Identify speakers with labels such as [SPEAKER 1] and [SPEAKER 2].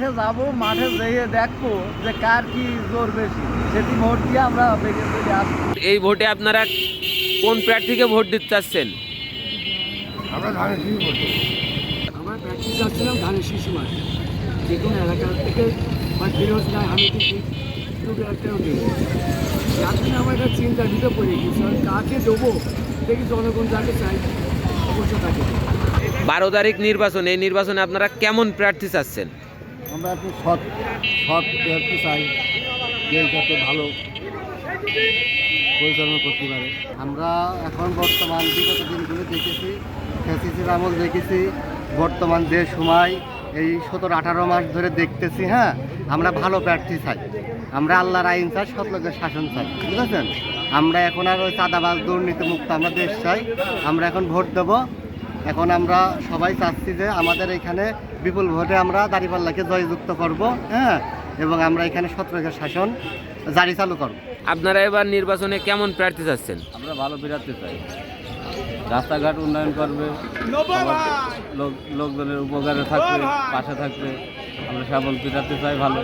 [SPEAKER 1] মাঠে যাব, মাঠে যেয়ে দেখবো যে কার কি জোর বেশি, সেটি ভোট দিয়ে আমরা বেগে বেগে আসবো।
[SPEAKER 2] এই ভোটে আপনারা কোন প্রার্থীকে ভোট দিতে চাচ্ছেন?
[SPEAKER 1] আমরা ধানের শীষ ভোট দেবো।
[SPEAKER 3] আমরা প্র্যাকটিস যাচ্ছিলাম ধানের শিশু মাঠ, যে কোনো এলাকা থেকে বা ফিরোজ না আমি দুটো একটাও দিই। এখন আমার একটা চিন্তা দিতে পড়ে গেছি, আমি কাকে দেবো দেখি, জনগণ যাকে চাই অবশ্য তাকে দেবো।
[SPEAKER 2] 12 তারিখ নির্বাচন, এই নির্বাচনে আপনারা কেমন প্রার্থী চাচ্ছেন?
[SPEAKER 1] আমরা একটু সৎ প্রার্থী চাই, যে যাতে ভালো পরিচালনা করতে পারে। আমরা এখন বর্তমান বিগত দিনগুলো দেখেছি, ফ্যাসিস্টের আমল দেখেছি, বর্তমান যে সময় এই 17-18 মাস ধরে দেখতেছি। হ্যাঁ, আমরা ভালো প্রার্থী চাই, আমরা আল্লাহর আইন চাই, সৎ লোকের শাসন চাই, বুঝেছেন? আমরা এখন আর ওই চাঁদাবাজ দুর্নীতি মুক্ত আমরা দেশ চাই। আমরা এখন ভোট দেব। এখন আমরা সবাই চাচ্ছি যে আমাদের এখানে বিপুল ভোটে আমরা দাঁড়িপাল্লাকে জয়যুক্ত করব। হ্যাঁ, এবং আমরা এখানে সৎ লোকের শাসন জারি চালু করব।
[SPEAKER 2] আপনারা এবার নির্বাচনে কেমন প্রার্থী চাচ্ছেন?
[SPEAKER 4] আমরা ভালো প্রার্থী চাই, রাস্তাঘাট উন্নয়ন করবে, লোকজনের উপকারে থাকবে, পাশে থাকবে। আমরা সফল প্রার্থী চাই ভালো।